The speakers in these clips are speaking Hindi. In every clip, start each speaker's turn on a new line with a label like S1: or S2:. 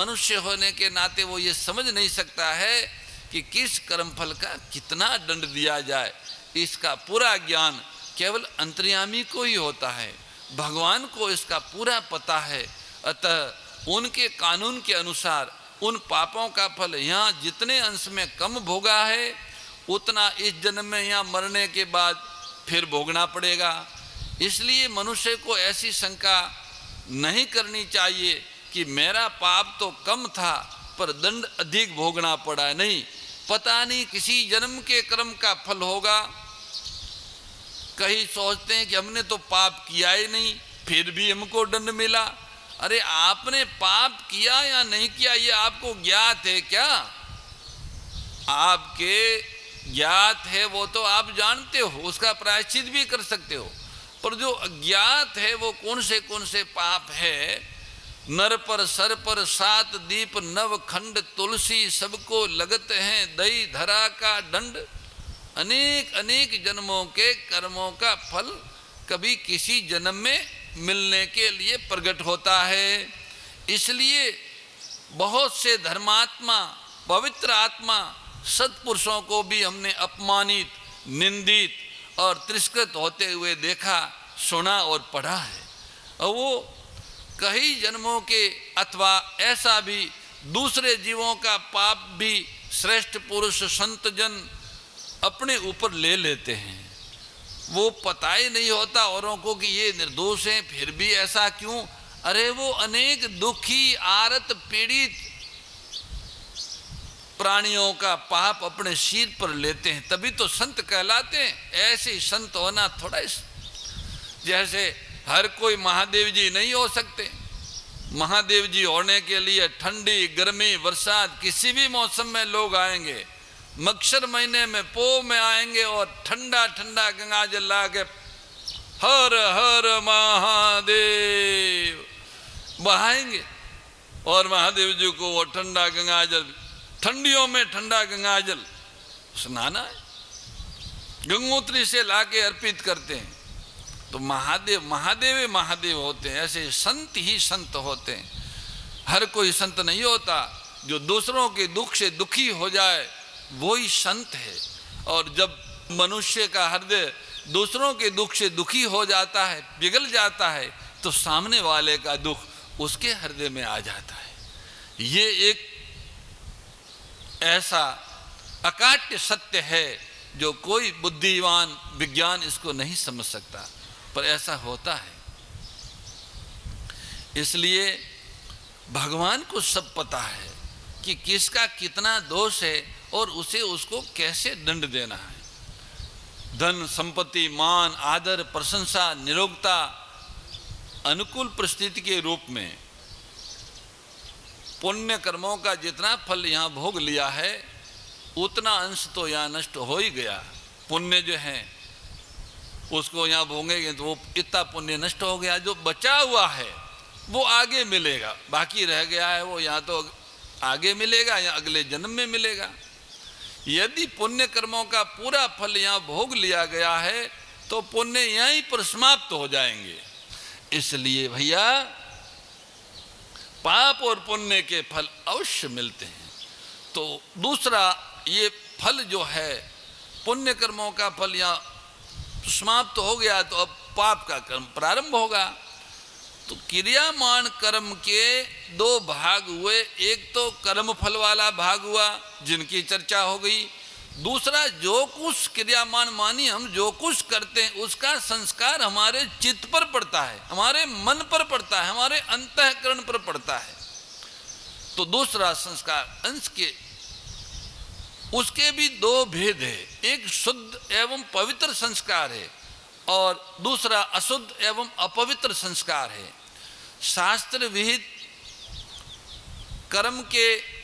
S1: मनुष्य होने के नाते वो ये समझ नहीं सकता है कि किस कर्मफल का कितना दंड दिया जाए। इसका पूरा ज्ञान केवल अंतर्यामी को ही होता है, भगवान को इसका पूरा पता है। अतः उनके कानून के अनुसार उन पापों का फल यहाँ जितने अंश में कम भोगा है उतना इस जन्म में यहाँ मरने के बाद फिर भोगना पड़ेगा। इसलिए मनुष्य को ऐसी शंका नहीं करनी चाहिए कि मेरा पाप तो कम था पर दंड अधिक भोगना पड़ा। नहीं, पता नहीं किसी जन्म के कर्म का फल होगा। कहीं सोचते हैं कि हमने तो पाप किया ही नहीं फिर भी हमको दंड मिला। अरे आपने पाप किया या नहीं किया ये आपको ज्ञात है क्या? आपके ज्ञात है वो तो आप जानते हो, उसका प्रायश्चित भी कर सकते हो। पर जो अज्ञात है वो कौन से पाप है? नर पर सर पर 7 दीप नव खंड तुलसी सबको लगत हैं दई धरा का दंड। अनेक अनेक जन्मों के कर्मों का फल कभी किसी जन्म में मिलने के लिए प्रकट होता है। इसलिए बहुत से धर्मात्मा, पवित्र आत्मा, सत्पुरुषों को भी हमने अपमानित, निंदित और तिरस्कृत होते हुए देखा, सुना और पढ़ा है। और वो कई जन्मों के अथवा ऐसा भी दूसरे जीवों का पाप भी श्रेष्ठ पुरुष संत जन अपने ऊपर ले लेते हैं। वो पता ही नहीं होता औरों को कि ये निर्दोष हैं, फिर भी ऐसा क्यों? अरे वो अनेक दुखी, आरत, पीड़ित प्राणियों का पाप अपने सिर पर लेते हैं, तभी तो संत कहलाते हैं। ऐसे संत होना थोड़ा जैसे हर कोई महादेव जी नहीं हो सकते। महादेव जी होने के लिए ठंडी, गर्मी, बरसात किसी भी मौसम में लोग आएंगे। मक्षर महीने में, पो में आएंगे और ठंडा ठंडा गंगा जल ला के हर हर महादेव बहाएंगे और महादेव जी को वो ठंडा गंगा जल, ठंडियों में ठंडा गंगा जल स्नाना है, गंगोत्री से लाके अर्पित करते हैं। तो महादेव महादेव महादेव होते हैं। ऐसे संत ही संत होते हैं। हर कोई संत नहीं होता। जो दूसरों के दुख से दुखी हो जाए वो ही संत है। और जब मनुष्य का हृदय दूसरों के दुख से दुखी हो जाता है, पिघल जाता है, तो सामने वाले का दुख उसके हृदय में आ जाता है। ये एक ऐसा अकाट्य सत्य है जो कोई बुद्धिमान विज्ञान इसको नहीं समझ सकता, पर ऐसा होता है। इसलिए भगवान को सब पता है कि किसका कितना दोष है और उसे उसको कैसे दंड देना है। धन, संपत्ति, मान, आदर, प्रशंसा, निरोगता, अनुकूल परिस्थिति के रूप में पुण्य कर्मों का जितना फल यहाँ भोग लिया है उतना अंश तो यहाँ नष्ट हो ही गया। पुण्य जो है उसको यहाँ भोगेंगे तो वो इतना पुण्य नष्ट हो गया। जो बचा हुआ है वो आगे मिलेगा, बाकी रह गया है वो यहाँ तो आगे मिलेगा या अगले जन्म में मिलेगा। यदि पुण्य कर्मों का पूरा फल यहाँ भोग लिया गया है तो पुण्य यहीं पर समाप्त हो जाएंगे। इसलिए भैया पाप और पुण्य के फल अवश्य मिलते हैं। तो दूसरा ये फल जो है पुण्य कर्मों का फल यहाँ समाप्त हो गया तो अब पाप का कर्म प्रारंभ होगा। तो क्रियामान कर्म के 2 भाग हुए। एक तो कर्म फल वाला भाग हुआ जिनकी चर्चा हो गई। दूसरा जो कुछ क्रियामान मानी हम जो कुछ करते हैं उसका संस्कार हमारे चित्त पर पड़ता है, हमारे मन पर पड़ता है, हमारे अंतःकरण पर पड़ता है। तो दूसरा संस्कार अंश के उसके भी 2 भेद है। एक शुद्ध एवं पवित्र संस्कार है और दूसरा अशुद्ध एवं अपवित्र संस्कार है। शास्त्र विहित कर्म के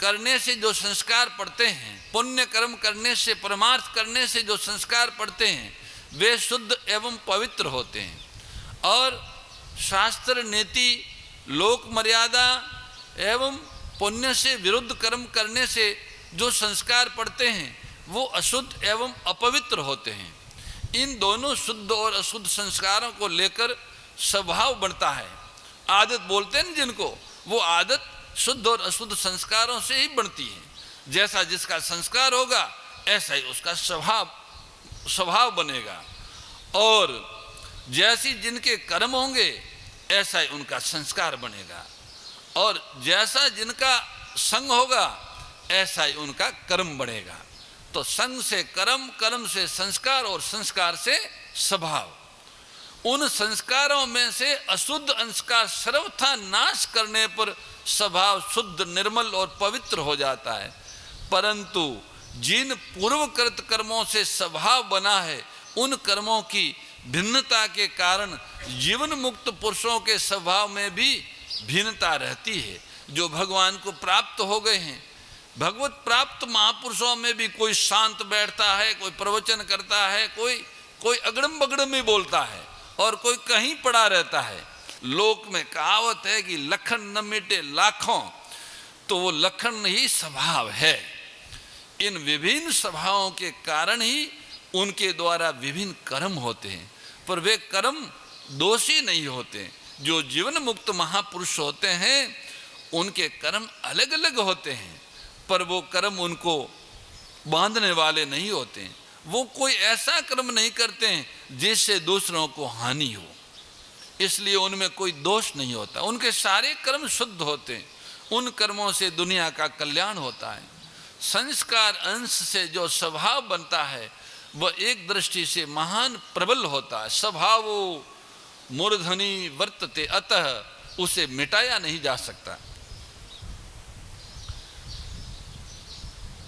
S1: करने से जो संस्कार पड़ते हैं, पुण्य कर्म करने से, परमार्थ करने से जो संस्कार पड़ते हैं वे शुद्ध एवं पवित्र होते हैं। और शास्त्र नीति, लोक मर्यादा एवं पुण्य से विरुद्ध कर्म करने से जो संस्कार पड़ते हैं वो अशुद्ध एवं अपवित्र होते हैं। इन दोनों शुद्ध और अशुद्ध संस्कारों को लेकर स्वभाव बनता है। आदत बोलते हैं जिनको, वो आदत शुद्ध और अशुद्ध संस्कारों से ही बनती है। जैसा जिसका संस्कार होगा ऐसा ही उसका स्वभाव बनेगा, और जैसी जिनके कर्म होंगे ऐसा ही उनका संस्कार बनेगा, और जैसा जिनका संग होगा ऐसा ही उनका कर्म बढ़ेगा। तो संग से कर्म, कर्म से संस्कार और संस्कार से स्वभाव। उन संस्कारों में से अशुद्ध अंश का सर्वथा नाश करने पर स्वभाव शुद्ध, निर्मल और पवित्र हो जाता है। परंतु जिन पूर्वकृत कर्मों से स्वभाव बना है, उन कर्मों की भिन्नता के कारण जीवन मुक्त पुरुषों के स्वभाव में भी भिन्नता रहती है। जो भगवान को प्राप्त हो गए हैं, भगवत प्राप्त महापुरुषों में भी कोई शांत बैठता है, कोई प्रवचन करता है, कोई अगड़म बगड़म में बोलता है, और कोई कहीं पड़ा रहता है। लोक में कहावत है कि लखन न मिटे लाखों, तो वो लखन ही स्वभाव है। इन विभिन्न स्वभावों के कारण ही उनके द्वारा विभिन्न कर्म होते हैं, पर वे कर्म दोषी नहीं होते। जो जीवन मुक्त महापुरुष होते हैं उनके कर्म अलग अलग होते हैं, पर वो कर्म उनको बांधने वाले नहीं होते। वो कोई ऐसा कर्म नहीं करते हैं जिससे दूसरों को हानि हो, इसलिए उनमें कोई दोष नहीं होता। उनके सारे कर्म शुद्ध होते हैं, उन कर्मों से दुनिया का कल्याण होता है। संस्कार अंश से जो स्वभाव बनता है वह एक दृष्टि से महान प्रबल होता है। स्वभावो मूर्धनि वर्तते, अतः उसे मिटाया नहीं जा सकता।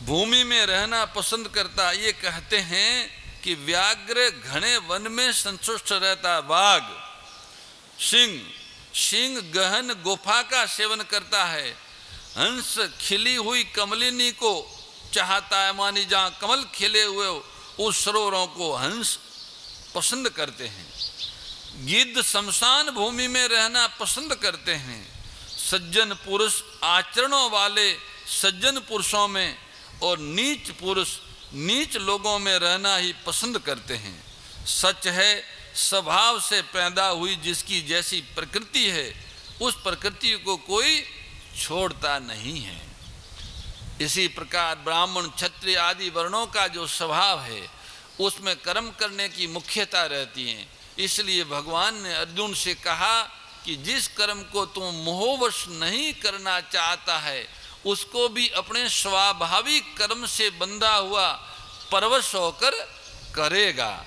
S1: भूमि में रहना पसंद करता, ये कहते हैं कि व्याघ्र घने वन में संतुष्ट रहता, बाघ सिंह गहन गुफा का सेवन करता है, हंस खिली हुई कमलिनी को चाहता है, मानी जहाँ कमल खिले हुए उस सरोवरों को हंस पसंद करते हैं। गिद्ध शमशान भूमि में रहना पसंद करते हैं। सज्जन पुरुष आचरणों वाले सज्जन पुरुषों में और नीच पुरुष नीच लोगों में रहना ही पसंद करते हैं। सच है, स्वभाव से पैदा हुई जिसकी जैसी प्रकृति है, उस प्रकृति को कोई छोड़ता नहीं है। इसी प्रकार ब्राह्मण, क्षत्रिय आदि वर्णों का जो स्वभाव है उसमें कर्म करने की मुख्यता रहती है। इसलिए भगवान ने अर्जुन से कहा कि जिस कर्म को तुम मोहवश नहीं करना चाहता है उसको भी अपने स्वाभाविक कर्म से बंधा हुआ परवश होकर करेगा।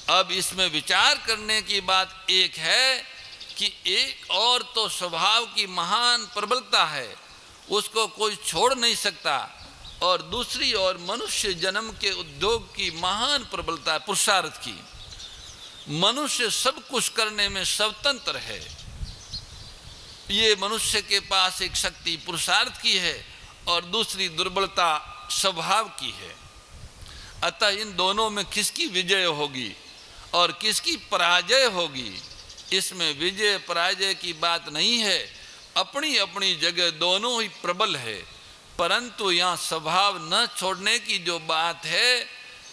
S1: अब इसमें विचार करने की बात एक है कि एक और तो स्वभाव की महान प्रबलता है, उसको कोई छोड़ नहीं सकता, और दूसरी ओर मनुष्य जन्म के उद्योग की महान प्रबलता है, पुरुषार्थ की। मनुष्य सब कुछ करने में स्वतंत्र है। ये मनुष्य के पास एक शक्ति पुरुषार्थ की है और दूसरी दुर्बलता स्वभाव की है। अतः इन दोनों में किसकी विजय होगी और किसकी पराजय होगी, इसमें विजय पराजय की बात नहीं है। अपनी अपनी जगह दोनों ही प्रबल है, परंतु यहाँ स्वभाव न छोड़ने की जो बात है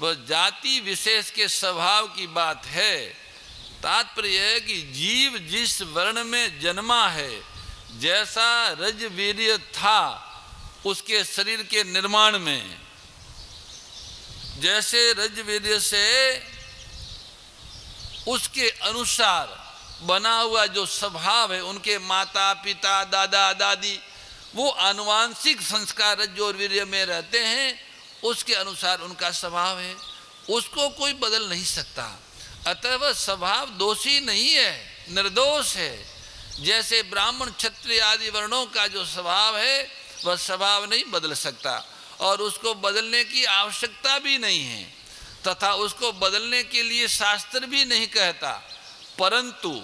S1: वह जाति विशेष के स्वभाव की बात है। तात्पर्य है कि जीव जिस वर्ण में जन्मा है, जैसा रजवीर्य था उसके शरीर के निर्माण में, जैसे रजवीर्य से उसके अनुसार बना हुआ जो स्वभाव है, उनके माता पिता दादा दादी वो आनुवांशिक संस्कार रज और वीर्य में रहते हैं, उसके अनुसार उनका स्वभाव है, उसको कोई बदल नहीं सकता। अतः वह स्वभाव दोषी नहीं है, निर्दोष है। जैसे ब्राह्मण क्षत्रिय आदि वर्णों का जो स्वभाव है वह स्वभाव नहीं बदल सकता और उसको बदलने की आवश्यकता भी नहीं है, तथा उसको बदलने के लिए शास्त्र भी नहीं कहता। परंतु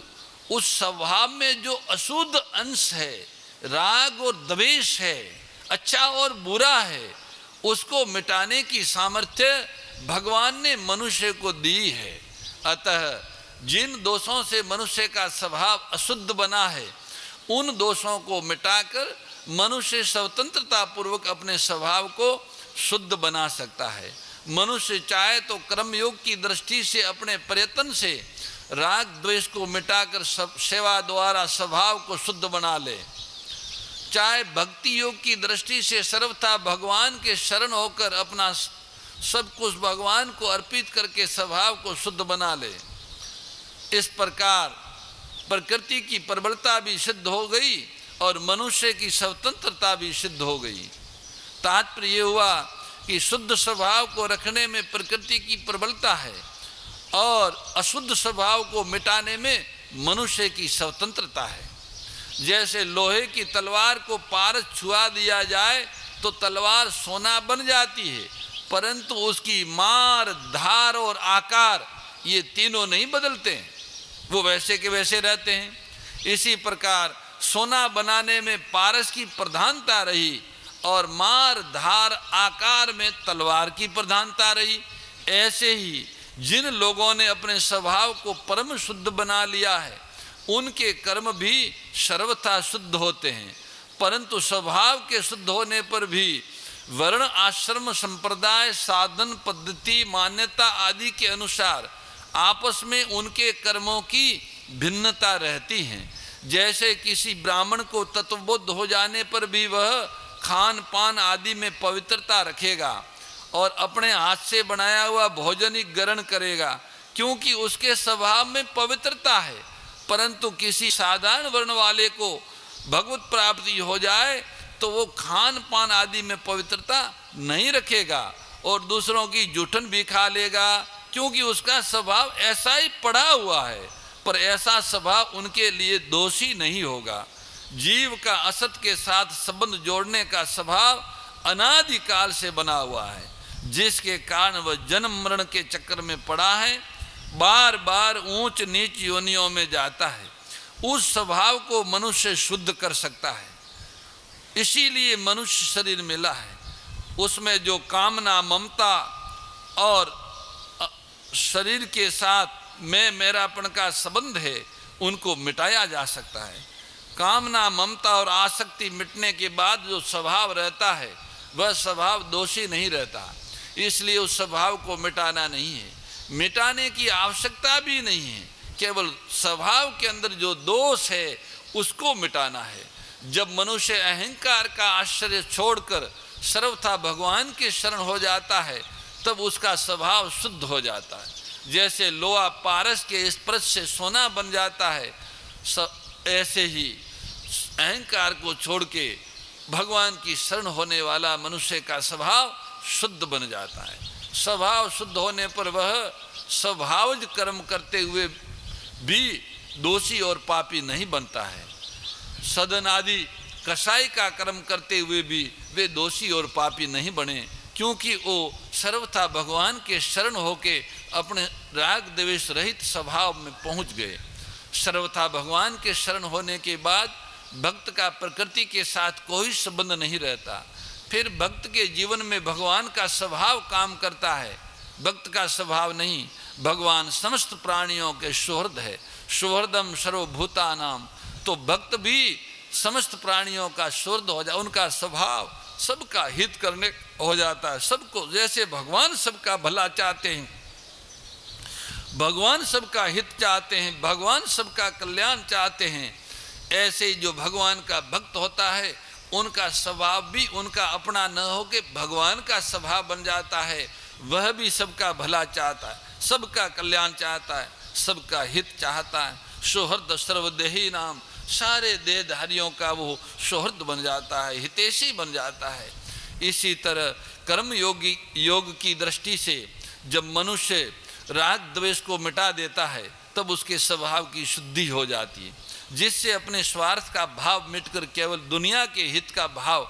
S1: उस स्वभाव में जो अशुद्ध अंश है, राग और द्वेष है, अच्छा और बुरा है, उसको मिटाने की सामर्थ्य भगवान ने मनुष्य को दी है। अतः जिन दोषों से मनुष्य का स्वभाव अशुद्ध बना है, उन दोषों को मिटाकर मनुष्य स्वतंत्रता पूर्वक अपने स्वभाव को शुद्ध बना सकता है। मनुष्य चाहे तो कर्मयोग की दृष्टि से अपने प्रयत्न से राग द्वेष को मिटाकर सेवा द्वारा स्वभाव को शुद्ध बना ले, चाहे भक्ति योग की दृष्टि से सर्वथा भगवान के शरण होकर अपना सब कुछ भगवान को अर्पित करके स्वभाव को शुद्ध बना ले। इस प्रकार प्रकृति की प्रबलता भी सिद्ध हो गई और मनुष्य की स्वतंत्रता भी सिद्ध हो गई। तात्पर्य ये हुआ कि शुद्ध स्वभाव को रखने में प्रकृति की प्रबलता है और अशुद्ध स्वभाव को मिटाने में मनुष्य की स्वतंत्रता है। जैसे लोहे की तलवार को पारस छुआ दिया जाए तो तलवार सोना बन जाती है, परंतु उसकी मार, धार और आकार ये तीनों नहीं बदलते हैं, वो वैसे के वैसे रहते हैं। इसी प्रकार सोना बनाने में पारस की प्रधानता रही और मार, धार, आकार में तलवार की प्रधानता रही। ऐसे ही जिन लोगों ने अपने स्वभाव को परम शुद्ध बना लिया है उनके कर्म भी सर्वथा शुद्ध होते हैं, परंतु स्वभाव के शुद्ध होने पर भी वर्ण, आश्रम, संप्रदाय, साधन, पद्धति, मान्यता आदि के अनुसार आपस में उनके कर्मों की भिन्नता रहती है। जैसे किसी ब्राह्मण को तत्वबोध हो जाने पर भी वह खान पान आदि में पवित्रता रखेगा और अपने हाथ से बनाया हुआ भोजन ही ग्रहण करेगा, क्योंकि उसके स्वभाव में पवित्रता है। परंतु किसी साधारण वर्ण वाले को भगवत प्राप्ति हो जाए तो वो खान पान आदि में पवित्रता नहीं रखेगा और दूसरों की जूठन भी खा लेगा, क्योंकि उसका स्वभाव ऐसा ही पड़ा हुआ है। पर ऐसा स्वभाव उनके लिए दोषी नहीं होगा। जीव का असत के साथ संबंध जोड़ने का स्वभाव अनादिकाल से बना हुआ है, जिसके कारण वह जन्म मरण के चक्कर में पड़ा है, बार बार ऊंच नीच योनियों में जाता है। उस स्वभाव को मनुष्य शुद्ध कर सकता है, इसीलिए मनुष्य शरीर मिला है। उसमें जो कामना, ममता और शरीर के साथ मैं मेरापन का संबंध है उनको मिटाया जा सकता है। कामना, ममता और आसक्ति मिटने के बाद जो स्वभाव रहता है वह स्वभाव दोषी नहीं रहता, इसलिए उस स्वभाव को मिटाना नहीं है, मिटाने की आवश्यकता भी नहीं है। केवल स्वभाव के अंदर जो दोष है उसको मिटाना है। जब मनुष्य अहंकार का आश्रय छोड़कर सर्वथा भगवान के शरण हो जाता है तब उसका स्वभाव शुद्ध हो जाता है। जैसे लोहा पारस के स्पर्श से सोना बन जाता है, ऐसे ही अहंकार को छोड़ के भगवान की शरण होने वाला मनुष्य का स्वभाव शुद्ध बन जाता है। स्वभाव शुद्ध होने पर वह स्वभावज कर्म करते हुए भी दोषी और पापी नहीं बनता है। सदन आदि कसाई का कर्म करते हुए भी वे दोषी और पापी नहीं बने, क्योंकि वो सर्वथा भगवान के शरण होके अपने राग द्वेष रहित स्वभाव में पहुंच गए। सर्वथा भगवान के शरण होने के बाद भक्त का प्रकृति के साथ कोई संबंध नहीं रहता। फिर भक्त के जीवन में भगवान का स्वभाव काम करता है। भक्त का स्वभाव नहीं, भगवान समस्त प्राणियों के सुहृद है, सुहृदम सर्वभूतानाम। तो भक्त भी समस्त प्राणियों का सुहृद हो जाए, उनका स्वभाव सबका हित करने हो जाता है। सबको, जैसे भगवान सबका भला चाहते हैं, भगवान सबका हित चाहते हैं, भगवान सबका कल्याण चाहते हैं, ऐसे ही जो भगवान का भक्त होता है उनका स्वभाव भी उनका अपना न होके भगवान का स्वभाव बन जाता है। वह भी सबका भला चाहता है, सबका कल्याण चाहता है, सबका हित चाहता है। सुहृद सर्वदेही नाम, सारे देहधारियों का वो सुहृद बन जाता है, हितैषी बन जाता है। इसी तरह कर्म योग की दृष्टि से जब मनुष्य राग द्वेष को मिटा देता है तब उसके स्वभाव की शुद्धि हो जाती है, जिससे अपने स्वार्थ का भाव मिटकर केवल दुनिया के हित का भाव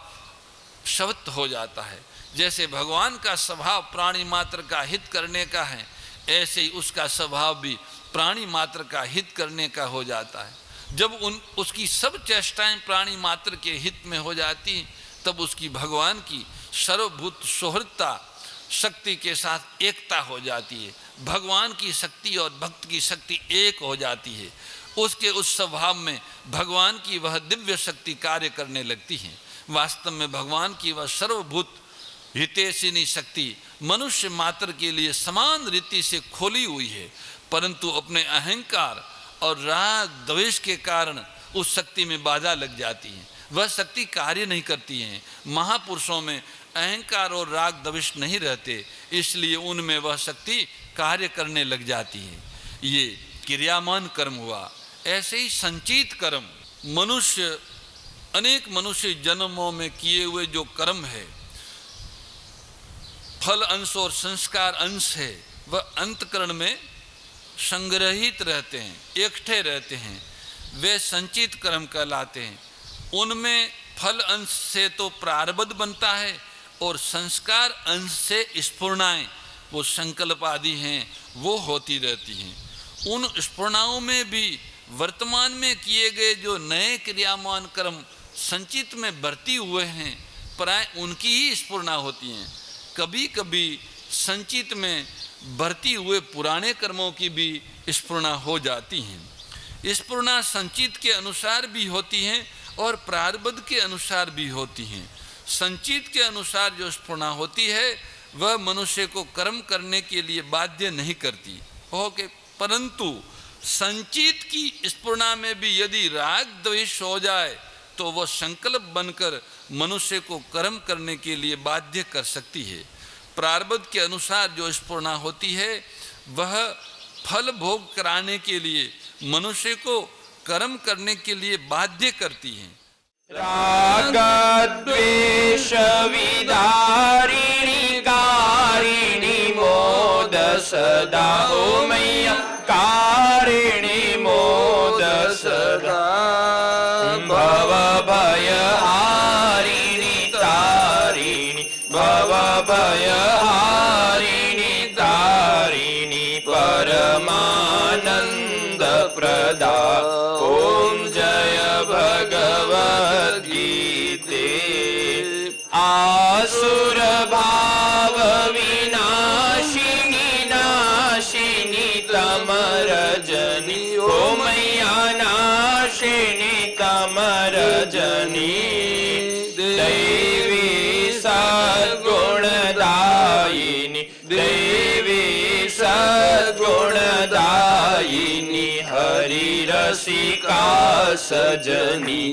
S1: शब्द हो जाता है। जैसे भगवान का स्वभाव प्राणी मात्र का हित करने का है, ऐसे ही उसका स्वभाव भी प्राणी मात्र का हित करने का हो जाता है। जब उसकी सब चेष्टाएं प्राणी मात्र के हित में हो जाती तब उसकी भगवान की सर्वभूत सुहृदता शक्ति के साथ एकता हो जाती है। भगवान की शक्ति और भक्त की शक्ति एक हो जाती है। उसके उस स्वभाव में भगवान की वह दिव्य शक्ति कार्य करने लगती है। वास्तव में भगवान की वह सर्वभूत हितैषिणी शक्ति मनुष्य मात्र के लिए समान रीति से खोली हुई है, परंतु अपने अहंकार और राग द्वेष के कारण उस शक्ति में बाधा लग जाती है, वह शक्ति कार्य नहीं करती है। महापुरुषों में अहंकार और राग द्वेष नहीं रहते, इसलिए उनमें वह शक्ति कार्य करने लग जाती है। ये क्रियामान कर्म हुआ। ऐसे ही संचित कर्म, मनुष्य अनेक मनुष्य जन्मों में किए हुए जो कर्म है, फल अंश और संस्कार अंश है, वह अंतकरण में संग्रहित रहते हैं, इकट्ठे रहते हैं, वे संचित कर्म कहलाते हैं। उनमें फल अंश से तो प्रारब्ध बनता है और संस्कार अंश से स्फुरणाएं, वो संकल्प आदि हैं, वो होती रहती हैं। उन स्फुरणाओं में भी वर्तमान में किए गए जो नए क्रियामान कर्म संचित में भर्ती हुए हैं, प्राय उनकी ही स्फुरणा होती हैं। कभी कभी संचित में भर्ती हुए पुराने कर्मों की भी स्फुरणा हो जाती हैं। स्फुरणा संचित के अनुसार भी होती हैं और प्रारब्ध के अनुसार भी होती हैं। संचित के अनुसार जो स्फुरणा होती है वह मनुष्य को कर्म करने के लिए बाध्य नहीं करती ओके, परंतु संचित की स्फुरणा में भी यदि राग द्वेष हो जाए तो वह संकल्प बनकर मनुष्य को कर्म करने के लिए बाध्य कर सकती है। प्रारब्ध के अनुसार जो स्फुरणा होती है वह फल भोग कराने के लिए मनुष्य को कर्म करने के लिए बाध्य करती है।
S2: राग द्वेष विदारिणी कारिणी मोद सदा ओ मैया कारिणी मोद सदा भव भय हारिणी तारिणी भव भय हारिणी तारिणी परमानंद प्रदा ओम जय भगवद गीते आसुर भाव विनाशिनी नाशिनी तमरजनी ओ मैया नाशिनी तमरजनी दैवी सद्गुणदायिनी दैवी सद्गुणदायिनी हरि रसिका सजनी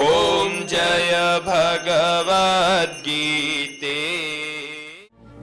S2: ओम जय भगवद गीते।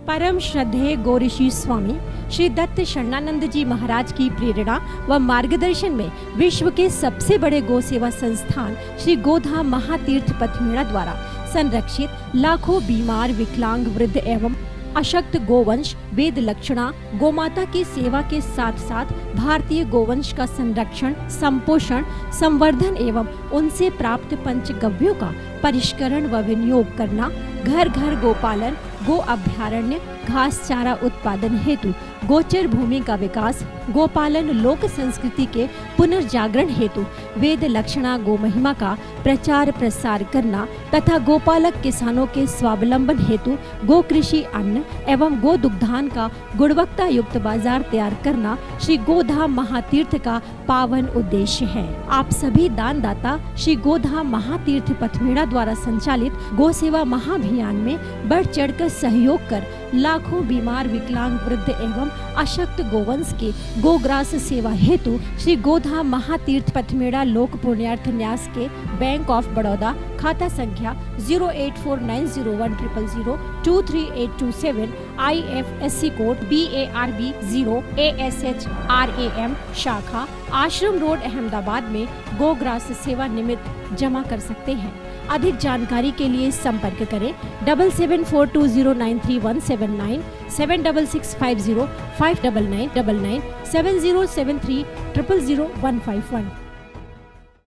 S3: परम श्रद्धेय गौरीशी स्वामी श्री दत्त शरणानंद जी महाराज की प्रेरणा व मार्गदर्शन में विश्व के सबसे बड़े गौ सेवा संस्थान श्री गोधाम महातीर्थ पथमेड़ा द्वारा संरक्षित लाखों बीमार, विकलांग, वृद्ध एवं अशक्त गोवंश वेद लक्षणा गोमाता की सेवा के साथ साथ भारतीय गोवंश का संरक्षण, संपोषण, संवर्धन एवं उनसे प्राप्त पंचगव्यों का परिष्करण व विनियोग करना, घर घर गोपालन, गो अभ्यारण्य, घास चारा उत्पादन हेतु गोचर भूमि का विकास, गोपालन लोक संस्कृति के पुनर्जागरण हेतु वेद लक्षणा गो महिमा का प्रचार प्रसार करना तथा गोपालक किसानों के स्वावलंबन हेतु गो कृषि अन्न एवं गो दुग्धान का गुणवत्ता युक्त बाजार तैयार करना श्री गोधाम महातीर्थ का पावन उद्देश्य है। आप सभी दानदाता श्री गोधाम महातीर्थ पथमेड़ा द्वारा संचालित गो सेवा महाअभियान में बढ़ चढ़कर सहयोग कर लाखों बीमार, विकलांग, वृद्ध एवं अशक्त गोवंश के गोग्रास सेवा हेतु श्री गोधाम महातीर्थ पथमेड़ा लोक पुण्यार्थ न्यास के बैंक ऑफ बड़ौदा खाता संख्या 084901000238827 IFSC कोड BARB 0 ASHRAM शाखा आश्रम रोड अहमदाबाद में गोग्रास सेवा निमित्त जमा कर सकते हैं। अधिक जानकारी के लिए संपर्क करें 7742093179 7665059999 7073000151।